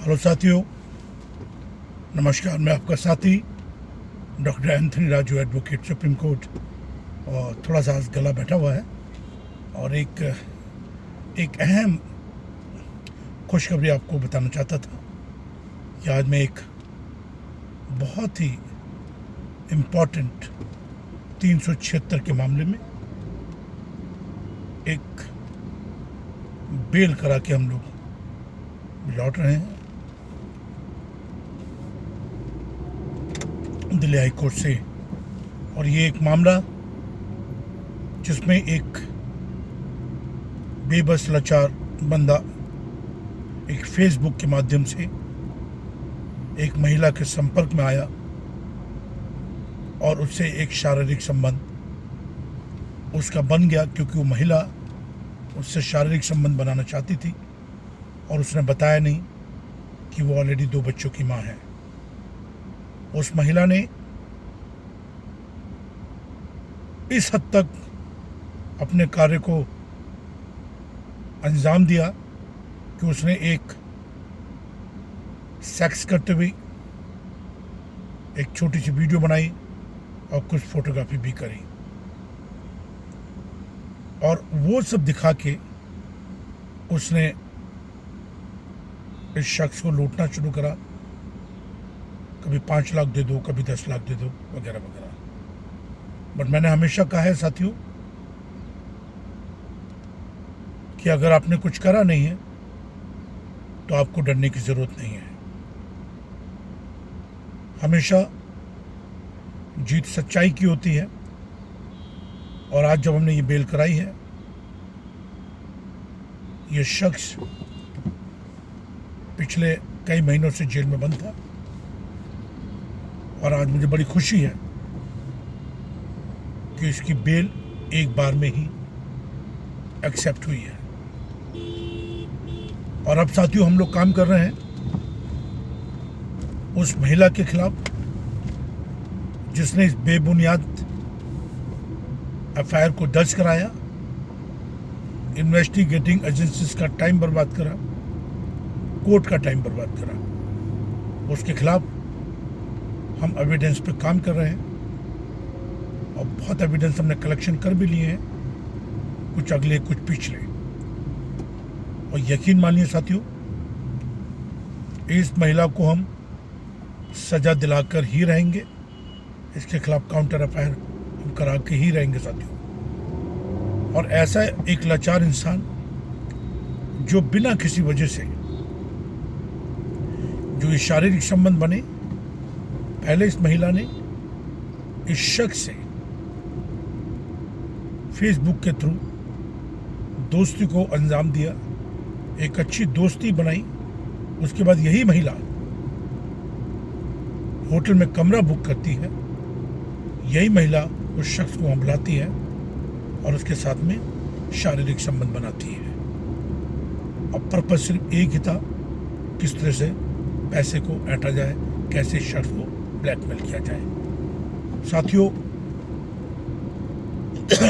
Hello साथियों, नमस्कार। मैं आपका साथी doctor Anthony Raju, advocate supreme court. और थोड़ा सा आज गला बैठा हुआ है और एक अहम खुशखबरी आपको बताना चाहता था कि आज मैं एक बहुत ही इम्पोर्टेंट 376 के मामले में एक बेल करा के हम लोग लौट रहे हैं दिल्ली हाई कोर्ट से। और ये एक मामला जिसमें एक बेबस लाचार बंदा एक फेसबुक के माध्यम से एक महिला के संपर्क में आया और उससे एक शारीरिक संबंध उसका बन गया, क्योंकि वो महिला उससे शारीरिक संबंध बनाना चाहती थी और उसने बताया नहीं कि वो ऑलरेडी 2 बच्चों की मां है। उस महिला ने इस हद तक अपने कार्य को अंजाम दिया कि उसने एक सेक्स करते हुए एक छोटी सी वीडियो बनाई और कुछ फोटोग्राफी भी करी और वो सब दिखा के उसने इस शख्स को लूटना शुरू करा। कभी 5 लाख दे दो, कभी 10 लाख दे दो, वगैरह वगैरह। बट मैंने हमेशा कहा है साथियों कि अगर आपने कुछ करा नहीं है तो आपको डरने की जरूरत नहीं है। हमेशा जीत सच्चाई की होती है। और आज जब हमने ये बेल कराई है, ये शख्स पिछले कई महीनों से जेल में बंद था और आज मुझे बड़ी खुशी है कि इसकी बेल एक बार में ही एक्सेप्ट हुई है। और अब साथियों हम लोग काम कर रहे हैं उस महिला के खिलाफ जिसने इस बेबुनियाद एफआईआर को दर्ज कराया, इन्वेस्टिगेटिंग एजेंसीज का टाइम बर्बाद करा, कोर्ट का टाइम बर्बाद करा। उसके खिलाफ हम एविडेंस पे काम कर रहे हैं और बहुत एविडेंस हमने कलेक्शन कर भी लिए हैं, कुछ अगले कुछ पिछले। और यकीन मानिए साथियों, इस महिला को हम सजा दिलाकर ही रहेंगे। इसके खिलाफ काउंटर एफआईआर हम करा के ही रहेंगे साथियों। और ऐसा एक लाचार इंसान जो बिना किसी वजह से जो ये शारीरिक संबंध बने, पहले इस महिला ने इस शख्स से फेसबुक के थ्रू दोस्ती को अंजाम दिया, एक अच्छी दोस्ती बनाई। उसके बाद यही महिला होटल में कमरा बुक करती है, यही महिला उस शख्स को वहां बुलाती है और उसके साथ में शारीरिक संबंध बनाती है। अब पर्पज सिर्फ एक ही था, किस तरह से पैसे को ऐंठा जाए, कैसे इस शख्स को ब्लैकमेल किया जाए। साथियों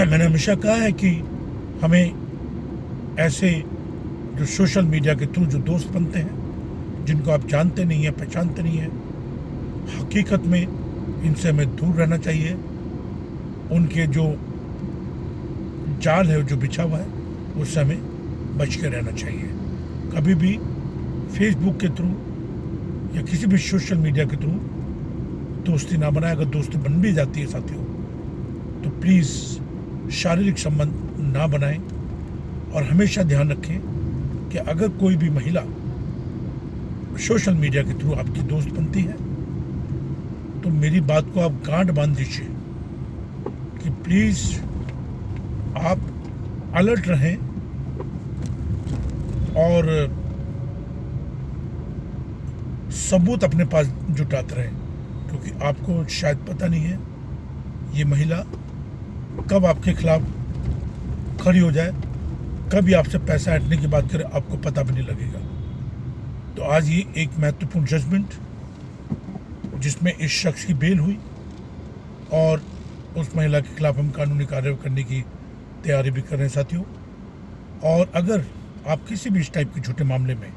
मैंने हमेशा कहा है कि हमें ऐसे जो सोशल मीडिया के थ्रू जो दोस्त बनते हैं, जिनको आप जानते नहीं हैं, पहचानते नहीं हैं, हकीकत में इनसे हमें दूर रहना चाहिए। उनके जो जाल है, जो बिछा हुआ है, उससे हमें बच के रहना चाहिए। कभी भी फेसबुक के थ्रू या किसी भी सोशल मीडिया के थ्रू दोस्ती ना बनाए। अगर दोस्ती बन भी जाती है साथियों, तो प्लीज़ शारीरिक संबंध ना बनाएं। और हमेशा ध्यान रखें कि अगर कोई भी महिला सोशल मीडिया के थ्रू आपकी दोस्त बनती है तो मेरी बात को आप गांठ बांध दीजिए कि प्लीज़ आप अलर्ट रहें और सबूत अपने पास जुटाते रहें, क्योंकि आपको शायद पता नहीं है ये महिला कब आपके खिलाफ खड़ी हो जाए, कभी आपसे पैसा ऐंठने की बात करे, आपको पता भी नहीं लगेगा। तो आज ये एक महत्वपूर्ण जजमेंट जिसमें इस शख्स की बेल हुई और उस महिला के खिलाफ हम कानूनी कार्रवाई करने की तैयारी भी कर रहे हैं साथियों। और अगर आप किसी भी इस टाइप के झूठे मामले में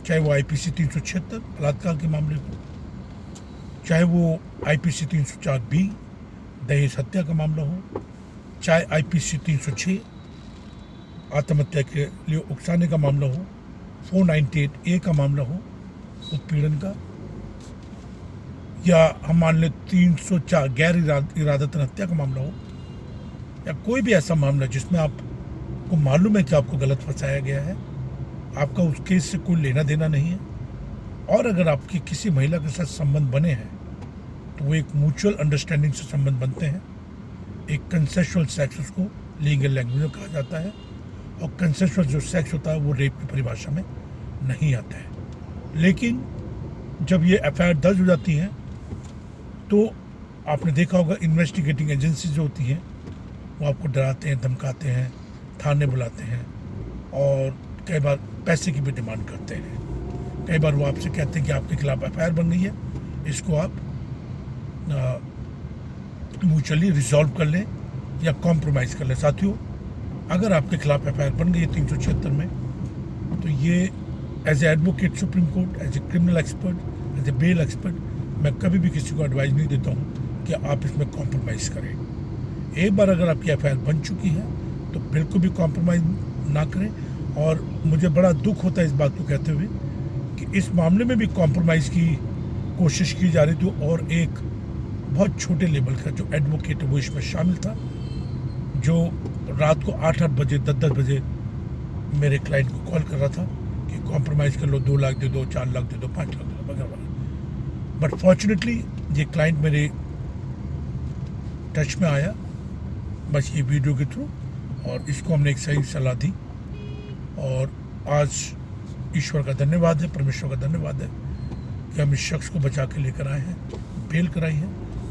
चाहे वो IPC 376 बलात्कार के मामले हो, चाहे वो IPC 304B दहेज हत्या का मामला हो, चाहे IPC 306 आत्महत्या के लिए उकसाने का मामला हो, 498A का मामला हो उत्पीड़न का, या हम मान लें 304 गैर इरादतन हत्या का मामला हो, या कोई भी ऐसा मामला जिसमें आपको मालूम है कि आपको गलत फंसाया गया है, आपका उस केस से कोई लेना देना नहीं है, और अगर आपके किसी महिला के साथ संबंध बने हैं तो वो एक म्यूचुअल अंडरस्टैंडिंग से संबंध बनते हैं। एक कंसेशुअल सेक्स उसको लीगल लैंग्वेज में कहा जाता है, और कंसेशुअल जो सेक्स होता है वो रेप की परिभाषा में नहीं आता है। लेकिन जब ये FIR दर्ज हो जाती हैं तो आपने देखा होगा इन्वेस्टिगेटिंग एजेंसी जो होती हैं वो आपको डराते हैं, धमकाते हैं, थाने बुलाते हैं, और कई बार पैसे की भी डिमांड करते हैं। कई बार वो आपसे कहते हैं कि आपके खिलाफ FIR बन गई है, इसको आप म्यूचुअली रिजॉल्व कर लें या कॉम्प्रोमाइज़ कर लें। साथियों, अगर आपके खिलाफ FIR बन गई है 376 में, तो ये as a advocate supreme court, as a criminal expert, as a bail expert, मैं कभी भी किसी को एडवाइस नहीं देता हूँ कि आप इसमें कॉम्प्रोमाइज़ करें। एक बार अगर आपकी FIR बन चुकी है तो बिल्कुल भी कॉम्प्रोमाइज़ ना करें। और मुझे बड़ा दुख होता है इस बात को कहते हुए कि इस मामले में भी कॉम्प्रोमाइज़ की कोशिश की जा रही थी, और एक बहुत छोटे लेवल का जो एडवोकेट वो इसमें शामिल था, जो रात को 8-8 बजे 10-10 बजे मेरे क्लाइंट को कॉल कर रहा था कि कॉम्प्रोमाइज़ कर लो, 2 लाख दे दो, 4 लाख दे दो, 5 लाख दे दो वगैरह। बट फॉर्चुनेटली ये क्लाइंट मेरे टच में आया बस ये वीडियो के थ्रू, और इसको हमने एक सही सलाह दी, और आज ईश्वर का धन्यवाद है, परमेश्वर का धन्यवाद है कि हम इस शख्स को बचा के लेकर आए हैं, बेल कराई है,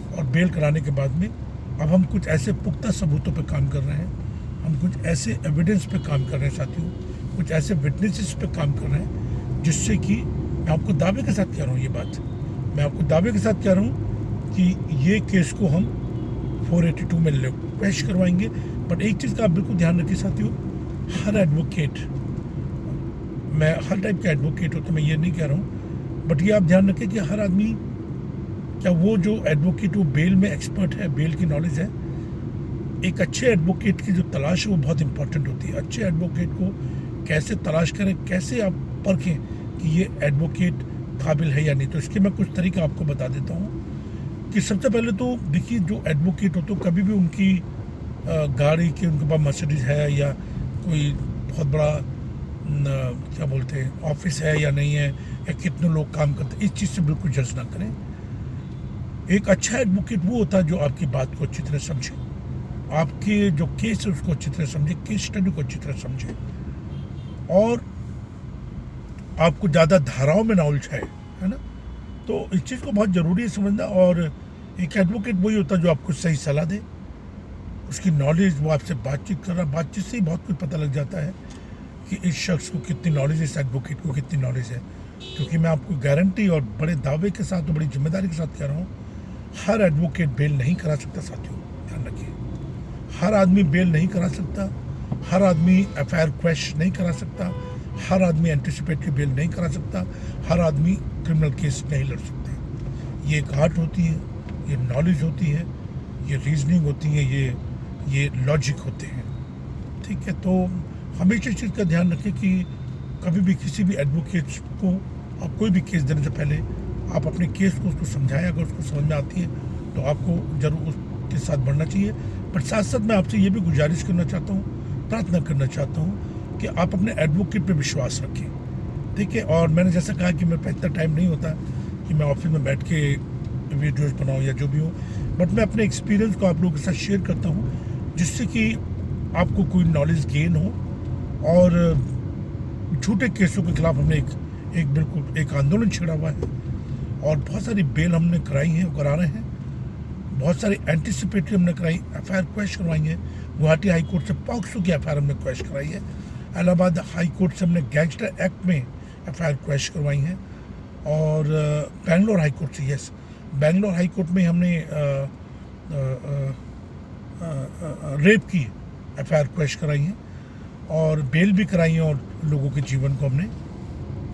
और बेल कराने के बाद में अब हम कुछ ऐसे पुख्ता सबूतों पे काम कर रहे हैं, हम कुछ ऐसे एविडेंस पे काम कर रहे हैं साथियों, कुछ ऐसे विटनेसेस पे काम कर रहे हैं, जिससे कि मैं आपको दावे के साथ कह रहा हूँ, ये बात मैं आपको दावे के साथ कह रहा हूँ कि ये केस को हम 482 में पेश करवाएंगे। बट एक चीज़ का आप बिल्कुल ध्यान रखिए साथियों, हर एडवोकेट, मैं हर टाइप का एडवोकेट हो तो मैं ये नहीं कह रहा हूँ, बट ये आप ध्यान रखें कि हर आदमी, क्या वो जो एडवोकेट वो बेल में एक्सपर्ट है, बेल की नॉलेज है। एक अच्छे एडवोकेट की जो तलाश है वो बहुत इंपॉर्टेंट होती है। अच्छे एडवोकेट को कैसे तलाश करें, कैसे आप परखें कि ये एडवोकेट काबिल है या नहीं, तो इसके मैं कुछ तरीका आपको बता देता हूँ। कि सबसे पहले तो देखिए, जो एडवोकेट हो तो कभी भी उनकी गाड़ी की, उनके पास मर्सिडीज है या कोई बहुत बड़ा क्या बोलते हैं ऑफिस है या नहीं है, या कितने लोग काम करते हैं, इस चीज़ से बिल्कुल जज ना करें। एक अच्छा एडवोकेट वो होता है जो आपकी बात को अच्छी तरह समझे, आपके जो केस है उसको अच्छी तरह समझे, केस स्टडी को अच्छी तरह समझे, और आपको ज़्यादा धाराओं में ना उलझाए, है ना। तो इस चीज़ को बहुत ज़रूरी है समझना। और एक एडवोकेट वही होता है जो आपको सही सलाह दे, उसकी नॉलेज, वो आपसे बातचीत कर रहा, बातचीत से ही बहुत कुछ पता लग जाता है कि इस शख्स को कितनी नॉलेज है, इस एडवोकेट को कितनी नॉलेज है। क्योंकि मैं आपको गारंटी और बड़े दावे के साथ और बड़ी जिम्मेदारी के साथ कह रहा हूँ, हर एडवोकेट बेल नहीं करा सकता साथियों, ध्यान रखिए। हर आदमी बेल नहीं करा सकता, हर आदमी FIR क्वैश नहीं करा सकता, हर आदमी एंटिसिपेटरी बेल नहीं करा सकता, हर आदमी क्रिमिनल केस नहीं लड़ सकता। ये एक आर्ट होती है, ये नॉलेज होती है, ये रीजनिंग होती है, ये लॉजिक होते हैं, ठीक है। तो हमेशा इस चीज़ का ध्यान रखें कि कभी भी किसी भी एडवोकेट को आप कोई भी केस देने से पहले आप अपने केस को उसको समझाएं। अगर उसको समझ में आती है तो आपको जरूर उसके साथ बढ़ना चाहिए। पर साथ साथ मैं आपसे ये भी गुजारिश करना चाहता हूँ, प्रार्थना करना चाहता हूँ कि आप अपने एडवोकेट पे विश्वास रखें, ठीक है। और मैंने जैसा कहा कि मेरे पास इतना टाइम नहीं होता कि मैं ऑफिस में बैठ के वीडियोज़ बनाऊँ या जो भी हो, बट मैं अपने एक्सपीरियंस को आप लोगों के साथ शेयर करता हूँ, जिससे कि आपको कोई नॉलेज गेन हो। और झूठे केसों के खिलाफ हमने एक बिल्कुल एक आंदोलन छेड़ा हुआ है, और बहुत सारी बेल हमने कराई हैं, करा रहे हैं। बहुत सारी एंटिसिपेटरी हमने कराई, FIR क्वैश करवाई है। गुवाहाटी हाई कोर्ट से पॉक्सो की FIR हमने क्वैश कराई है। इलाहाबाद हाई कोर्ट से हमने गैंगस्टर एक्ट में FIR क्वैश करवाई है। और बेंगलोर हाई कोर्ट से, यस, बेंगलोर हाई कोर्ट में हमने रेप की FIR क्वैश कराई है, और बेल भी कराई है, और लोगों के जीवन को हमने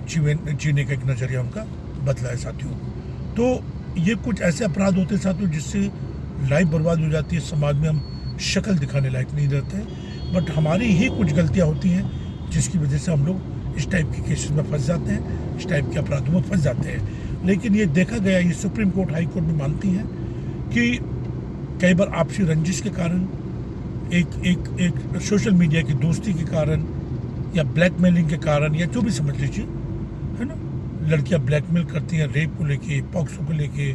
जीने का एक नज़रिया उनका बदला है साथियों। तो ये कुछ ऐसे अपराध होते हैं साथियों जिससे लाइफ बर्बाद हो जाती है, समाज में हम शक्ल दिखाने लायक नहीं रहते हैं। बट हमारी ही कुछ गलतियाँ होती हैं जिसकी वजह से हम लोग इस टाइप के केसेस में फंस जाते हैं, इस टाइप के अपराधों में फंस जाते हैं। लेकिन ये देखा गया, ये सुप्रीम कोर्ट, हाई कोर्ट में मानती है कि कई बार आपसी रंजिश के कारण, एक सोशल मीडिया की दोस्ती के कारण, या ब्लैकमेलिंग के कारण, या जो भी समझ लीजिए, है ना, लड़कियां ब्लैकमेल करती हैं रेप को लेके, पॉक्सो को लेके,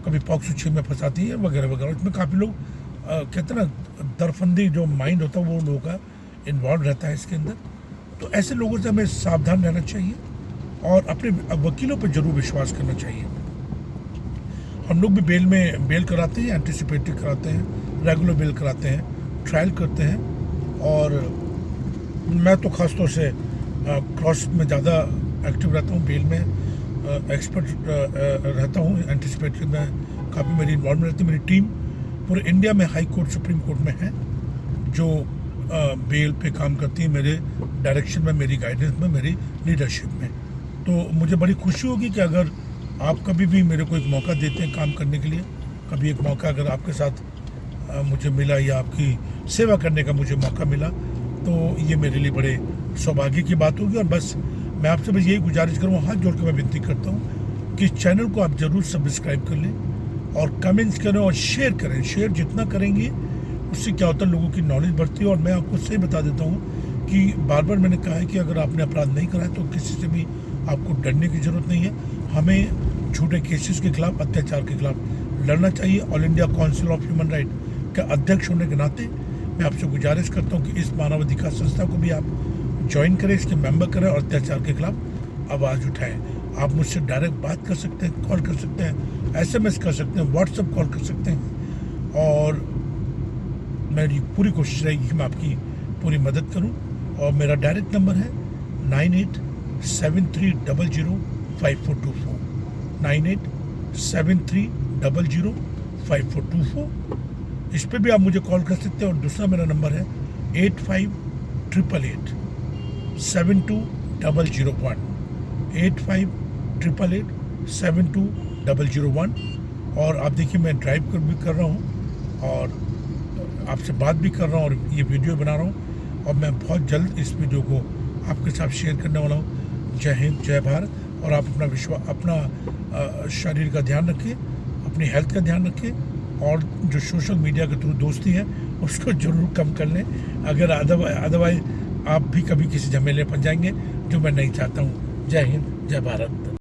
कभी पॉक्सो 6 में फंसाती हैं वगैरह वगैरह। इसमें काफ़ी लोग कहते हैं ना, दरफंदी जो माइंड होता है वो लोगों का इन्वॉल्व रहता है इसके अंदर। तो ऐसे लोगों से हमें सावधान रहना चाहिए और अपने वकीलों पर जरूर विश्वास करना चाहिए। हम लोग भी बेल कराते हैं, एंटिसिपेटरी कराते हैं, रेगुलर बेल कराते हैं, ट्रायल करते हैं। और मैं तो ख़ासतौर से क्रॉस में ज़्यादा एक्टिव रहता हूँ, बेल में एक्सपर्ट रहता हूँ, एंटिसिपेटरी में काफ़ी मेरी इन्वॉल्वमेंट रहती है। मेरी टीम पूरे इंडिया में हाई कोर्ट, सुप्रीम कोर्ट में है जो बेल पे काम करती है, मेरे डायरेक्शन में, मेरी गाइडेंस में, मेरी लीडरशिप में। तो मुझे बड़ी खुशी होगी कि अगर आप कभी भी मेरे को एक मौका देते हैं काम करने के लिए, कभी एक मौका अगर आपके साथ मुझे मिला या आपकी सेवा करने का मुझे मौका मिला, तो ये मेरे लिए बड़े सौभाग्य की बात होगी। और बस मैं आपसे बस यही गुजारिश करूँ, हाथ जोड़ के मैं विनती करता हूँ कि इस चैनल को आप ज़रूर सब्सक्राइब कर लें और कमेंट्स करें और शेयर करें। शेयर जितना करेंगे उससे क्या होता है, लोगों की नॉलेज बढ़ती है। और मैं आपको सही बता देता हूँ कि बार बार मैंने कहा है कि अगर आपने अपराध नहीं करा है तो किसी से भी आपको डरने की ज़रूरत नहीं है। हमें झूठे केसेस के खिलाफ, अत्याचार के खिलाफ लड़ना चाहिए। All India council of human right के अध्यक्ष होने के नाते मैं आपसे गुजारिश करता हूँ कि इस मानवाधिकार संस्था को भी आप ज्वाइन करें, इसके मेंबर करें और अत्याचार के खिलाफ आवाज़ उठाएं। आप मुझसे डायरेक्ट बात कर सकते हैं, कॉल कर सकते हैं, SMS कर सकते हैं, व्हाट्सएप कॉल कर सकते हैं। और मेरी पूरी कोशिश रहेगी कि मैं आपकी पूरी मदद करूं। और मेरा डायरेक्ट नंबर है 9873005424, 9873005424। इस पर भी आप मुझे कॉल कर सकते हैं। और दूसरा मेरा नंबर है 8588872001, 8588872001। और आप देखिए मैं ड्राइव भी कर रहा हूँ और आपसे बात भी कर रहा हूँ और ये वीडियो बना रहा हूँ। और मैं बहुत जल्द इस वीडियो को आपके साथ शेयर करने वाला हूँ। जय हिंद, जय भारत। और आप अपना शरीर का ध्यान रखें, अपनी हेल्थ का ध्यान रखें। और जो सोशल मीडिया के थ्रू दोस्ती है उसको जरूर कम कर लें, अगर अदरवाइज आप भी कभी किसी झमेले में फंस जाएंगे, जो मैं नहीं चाहता हूँ। जय हिंद, जय भारत।